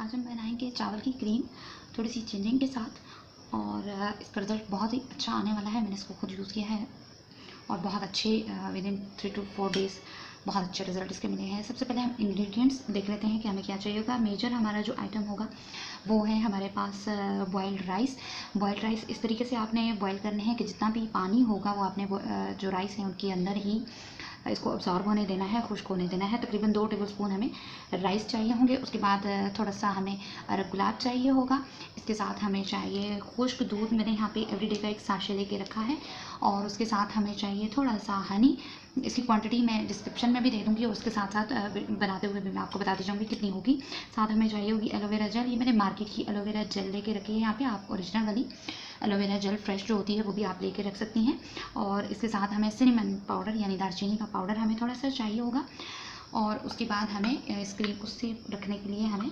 आज हम बनाएंगे चावल की क्रीम थोड़ी सी चेंजिंग के साथ। और इसका रिज़ल्ट बहुत ही अच्छा आने वाला है। मैंने इसको खुद यूज़ किया है और बहुत अच्छे विद इन 3 to 4 डेज़ बहुत अच्छे रिजल्ट इसके मिले हैं। सबसे पहले हम इंग्रेडिएंट्स देख लेते हैं कि हमें क्या चाहिए होगा। मेजर हमारा जो आइटम होगा वो है हमारे पास बॉइल्ड राइस। बॉइल्ड राइस इस तरीके से आपने बॉयल करने हैं कि जितना भी पानी होगा वो आपने जो राइस है उनके अंदर ही इसको अब्जॉर्ब होने देना है, खुश्क होने देना है। तकरीबन 2 टेबलस्पून हमें राइस चाहिए होंगे। उसके बाद थोड़ा सा हमें अरब गुलाब चाहिए होगा। इसके साथ हमें चाहिए खुश्क दूध, मैंने यहाँ पे एवरीडे का एक साशे लेके रखा है। और उसके साथ हमें चाहिए थोड़ा सा हनी। इसकी क्वांटिटी मैं डिस्क्रिप्शन में भी दे दूँगी और उसके साथ साथ बनाते हुए भी मैं आपको बताती जाऊँगी कितनी होगी। साथ हमें चाहिए होगी एलोवेरा जेल। ये मैंने मार्केट की एलोवेरा जेल लेके रखी है। यहाँ पे आप ओरिजिनल वाली एलोवेरा जेल फ्रेश जो होती है वो भी आप लेके रख सकती हैं। और इसके साथ हमें सिनेमन पाउडर यानी दालचीनी का पाउडर हमें थोड़ा सा चाहिए होगा। और उसके बाद हमें इस क्रीम को सेफ रखने के लिए हमें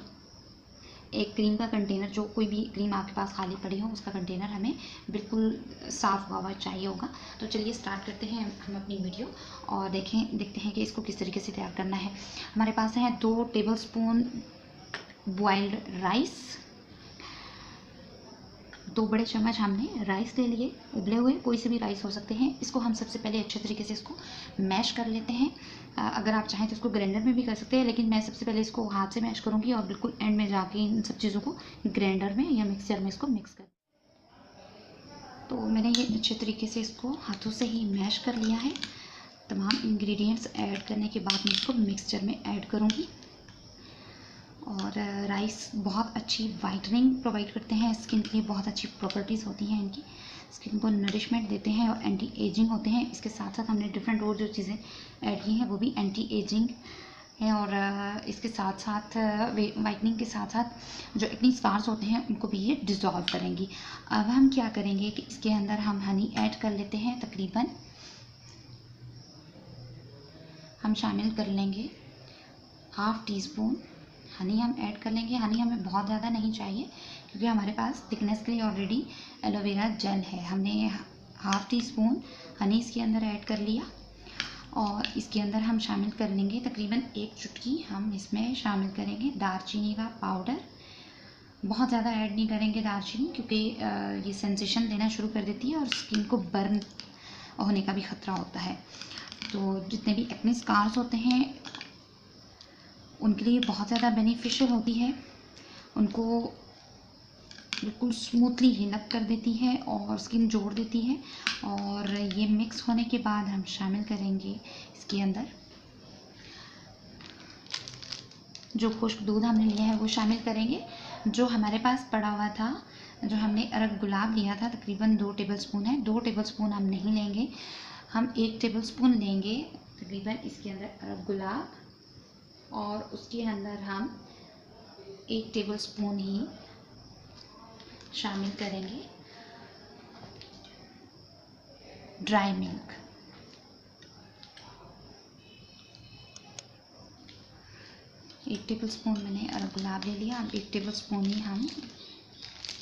एक क्रीम का कंटेनर, जो कोई भी क्रीम आपके पास खाली पड़ी हो उसका कंटेनर हमें बिल्कुल साफ़ हुआ चाहिए होगा। तो चलिए स्टार्ट करते हैं हम अपनी वीडियो और देखते हैं कि इसको किस तरीके से तैयार करना है। हमारे पास है 2 टेबलस्पून बॉइल्ड राइस। 2 बड़े चम्मच हमने राइस ले लिए, उबले हुए, कोई से भी राइस हो सकते हैं। इसको हम सबसे पहले अच्छे तरीके से इसको मैश कर लेते हैं। अगर आप चाहें तो इसको ग्राइंडर में भी कर सकते हैं, लेकिन मैं सबसे पहले इसको हाथ से मैश करूँगी और बिल्कुल एंड में जाके इन सब चीज़ों को ग्राइंडर में या मिक्सर में इसको मिक्स कर। तो मैंने ये अच्छे तरीके से इसको हाथों से ही मैश कर लिया है। तमाम इंग्रेडिएंट्स ऐड करने के बाद मैं इसको मिक्सचर में ऐड करूँगी। और राइस बहुत अच्छी वाइटनिंग प्रोवाइड करते हैं, स्किन के लिए बहुत अच्छी प्रॉपर्टीज़ होती हैं इनकी, स्किन को नरिशमेंट देते हैं और एंटी एजिंग होते हैं। इसके साथ साथ हमने डिफरेंट और जो चीज़ें ऐड की हैं वो भी एंटी एजिंग है। और इसके साथ साथ वाइटनिंग के साथ साथ जो एक्नी स्कार्स होते हैं उनको भी ये डिज़ोल्व करेंगी। अब हम क्या करेंगे कि इसके अंदर हम हनी ऐड कर लेते हैं। तकरीबन हम शामिल कर लेंगे 1/2 टीस्पून हनी हम ऐड कर लेंगे। हनी हमें बहुत ज़्यादा नहीं चाहिए क्योंकि हमारे पास थिकनेस के लिए ऑलरेडी एलोवेरा जेल है। हमने 1/2 टीस्पून हनी इसके अंदर ऐड कर लिया। और इसके अंदर हम शामिल कर लेंगे तकरीबन 1 चुटकी हम इसमें शामिल करेंगे दालचीनी का पाउडर। बहुत ज़्यादा ऐड नहीं करेंगे दालचीनी क्योंकि ये सेंसेशन देना शुरू कर देती है और स्किन को बर्न होने का भी ख़तरा होता है। तो जितने भी एक्ने स्कार्स होते हैं उनके लिए बहुत ज़्यादा बेनिफिशियल होती है, उनको बिल्कुल स्मूथली हील कर देती है और स्किन जोड़ देती है। और ये मिक्स होने के बाद हम शामिल करेंगे इसके अंदर जो खुश्क दूध हमने लिया है वो शामिल करेंगे। जो हमारे पास पड़ा हुआ था, जो हमने अरब गुलाब लिया था, तकरीबन 2 टेबलस्पून है। 2 टेबलस्पून हम नहीं लेंगे, हम 1 टेबलस्पून लेंगे तकरीबन इसके अंदर अरब गुलाब। और उसके अंदर हम 1 टेबलस्पून ही शामिल करेंगे ड्राई मिल्क। एक टेबलस्पून मैंने अरब गुलाब ले लिया। अब 1 टेबलस्पून ही हम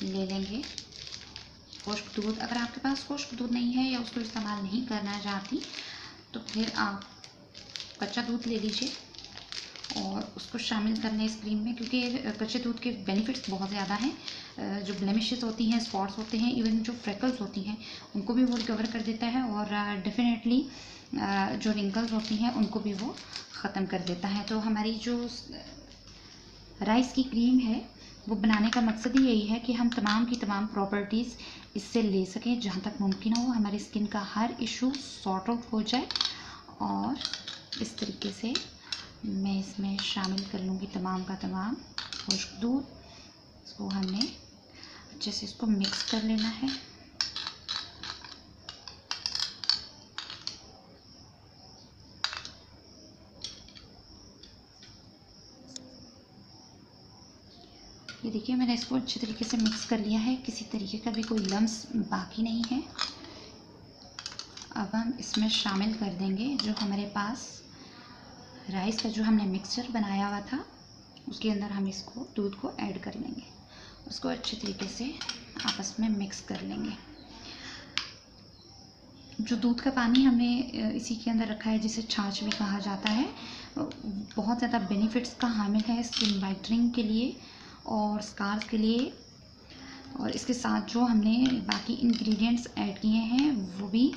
ले लेंगे खुश्क दूध। अगर आपके पास खुश्क दूध नहीं है या उसको इस्तेमाल नहीं करना चाहती तो फिर आप कच्चा दूध ले लीजिए और उसको शामिल कर लें इस क्रीम में, क्योंकि कच्चे दूध के बेनिफिट्स बहुत ज़्यादा हैं। जो ब्लेमिशेस होती हैं, स्पॉट्स होते हैं, इवन जो फ्रेकल्स होती हैं उनको भी वो रिकवर कर देता है। और डेफिनेटली जो रिंकल्स होती हैं उनको भी वो ख़त्म कर देता है। तो हमारी जो राइस की क्रीम है वो बनाने का मकसद ही यही है कि हम तमाम की तमाम प्रॉपर्टीज़ इससे ले सकें, जहाँ तक मुमकिन हो हमारी स्किन का हर इशू सॉर्ट आउट हो जाए। और इस तरीके से मैं इसमें शामिल कर लूँगी तमाम का तमाम खुश्क दूध। इसको हमने अच्छे से इसको मिक्स कर लेना है। ये देखिए मैंने इसको अच्छे तरीके से मिक्स कर लिया है, किसी तरीके का भी कोई लम्स बाकी नहीं है। अब हम इसमें शामिल कर देंगे जो हमारे पास राइस का जो हमने मिक्सचर बनाया हुआ था, उसके अंदर हम इसको दूध को ऐड कर लेंगे। उसको अच्छे तरीके से आपस में मिक्स कर लेंगे। जो दूध का पानी हमने इसी के अंदर रखा है, जिसे छाछ भी कहा जाता है, बहुत ज़्यादा बेनिफिट्स का हामिल है स्किन वाइटनिंग के लिए और स्कार्स के लिए। और इसके साथ जो हमने बाकी इंग्रेडिएंट्स ऐड किए हैं वो भी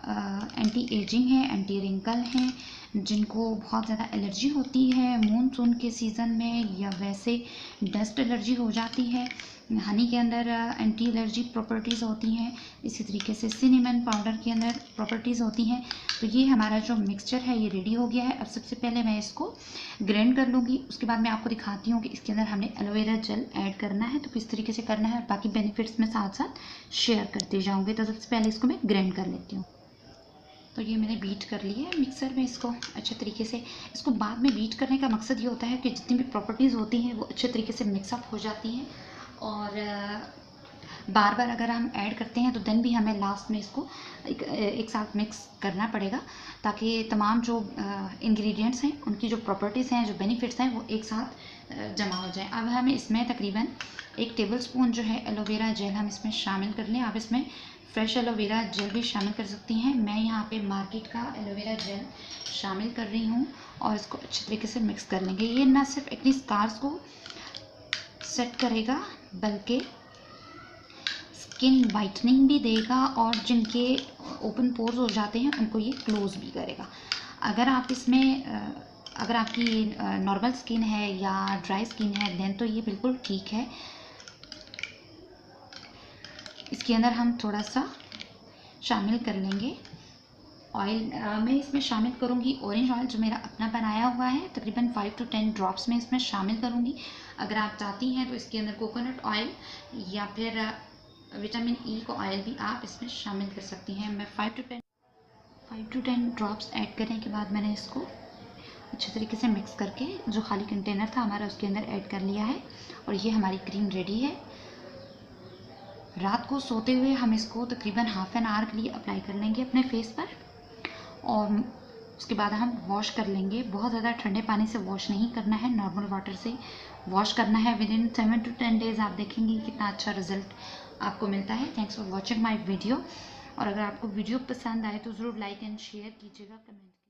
एंटी एजिंग है, एंटी रिंकल हैं। जिनको बहुत ज़्यादा एलर्जी होती है मानसून के सीज़न में या वैसे डस्ट एलर्जी हो जाती है, हनी के अंदर एंटी एलर्जी प्रॉपर्टीज़ होती हैं। इसी तरीके से सिनेमन पाउडर के अंदर प्रॉपर्टीज़ होती हैं। तो ये हमारा जो मिक्सचर है ये रेडी हो गया है। अब सबसे पहले मैं इसको ग्राइंड कर लूँगी, उसके बाद मैं आपको दिखाती हूँ कि इसके अंदर हमने एलोवेरा जेल ऐड करना है तो किस तरीके से करना है, बाकी बेनिफिट्स में साथ साथ शेयर करते जाऊँगी। तो सबसे पहले इसको मैं ग्राइंड कर लेती हूँ। तो ये मैंने बीट कर लिया है मिक्सर में इसको अच्छे तरीके से। इसको बाद में बीट करने का मकसद ये होता है कि जितनी भी प्रॉपर्टीज़ होती हैं वो अच्छे तरीके से मिक्सअप हो जाती हैं, और बार बार अगर हम ऐड करते हैं तो देन भी हमें लास्ट में इसको एक साथ मिक्स करना पड़ेगा, ताकि तमाम जो इंग्रेडिएंट्स हैं उनकी जो प्रॉपर्टीज़ हैं, जो बेनिफिट्स हैं, वो एक साथ जमा हो जाए। अब हमें इसमें तकरीबन 1 टेबलस्पून जो है एलोवेरा जेल हम इसमें शामिल कर लें। आप इसमें फ्रेश एलोवेरा जेल भी शामिल कर सकती हैं। मैं यहाँ पे मार्केट का एलोवेरा जेल शामिल कर रही हूँ और इसको अच्छे तरीके से मिक्स कर लेंगे। ये ना सिर्फ अपनी स्कार्स को सेट करेगा बल्कि स्किन वाइटनिंग भी देगा, और जिनके ओपन पोर्स हो जाते हैं उनको ये क्लोज भी करेगा। अगर आप इसमें अगर आपकी नॉर्मल स्किन है या ड्राई स्किन है देन तो ये बिल्कुल ठीक है। इसके अंदर हम थोड़ा सा शामिल कर लेंगे ऑयल। मैं इसमें शामिल करूँगी ऑरेंज ऑयल जो मेरा अपना बनाया हुआ है, तकरीबन 5 to 10 ड्रॉप्स में इसमें शामिल करूँगी। अगर आप चाहती हैं तो इसके अंदर कोकोनट ऑयल या फिर विटामिन ई का ऑयल भी आप इसमें शामिल कर सकती हैं। मैं 5 to 10 ड्रॉप्स ऐड करने के बाद मैंने इसको अच्छे तरीके से मिक्स करके जो खाली कंटेनर था हमारा उसके अंदर ऐड कर लिया है, और ये हमारी क्रीम रेडी है। रात को सोते हुए हम इसको तकरीबन हाफ एन आवर के लिए अप्लाई कर लेंगे अपने फेस पर, और उसके बाद हम वॉश कर लेंगे। बहुत ज़्यादा ठंडे पानी से वॉश नहीं करना है, नॉर्मल वाटर से वॉश करना है। विद इन 7 to 10 डेज़ आप देखेंगे कितना अच्छा रिजल्ट आपको मिलता है। Thanks for watching my video. और अगर आपको वीडियो पसंद आए तो ज़रूर लाइक एंड शेयर कीजिएगा, कमेंट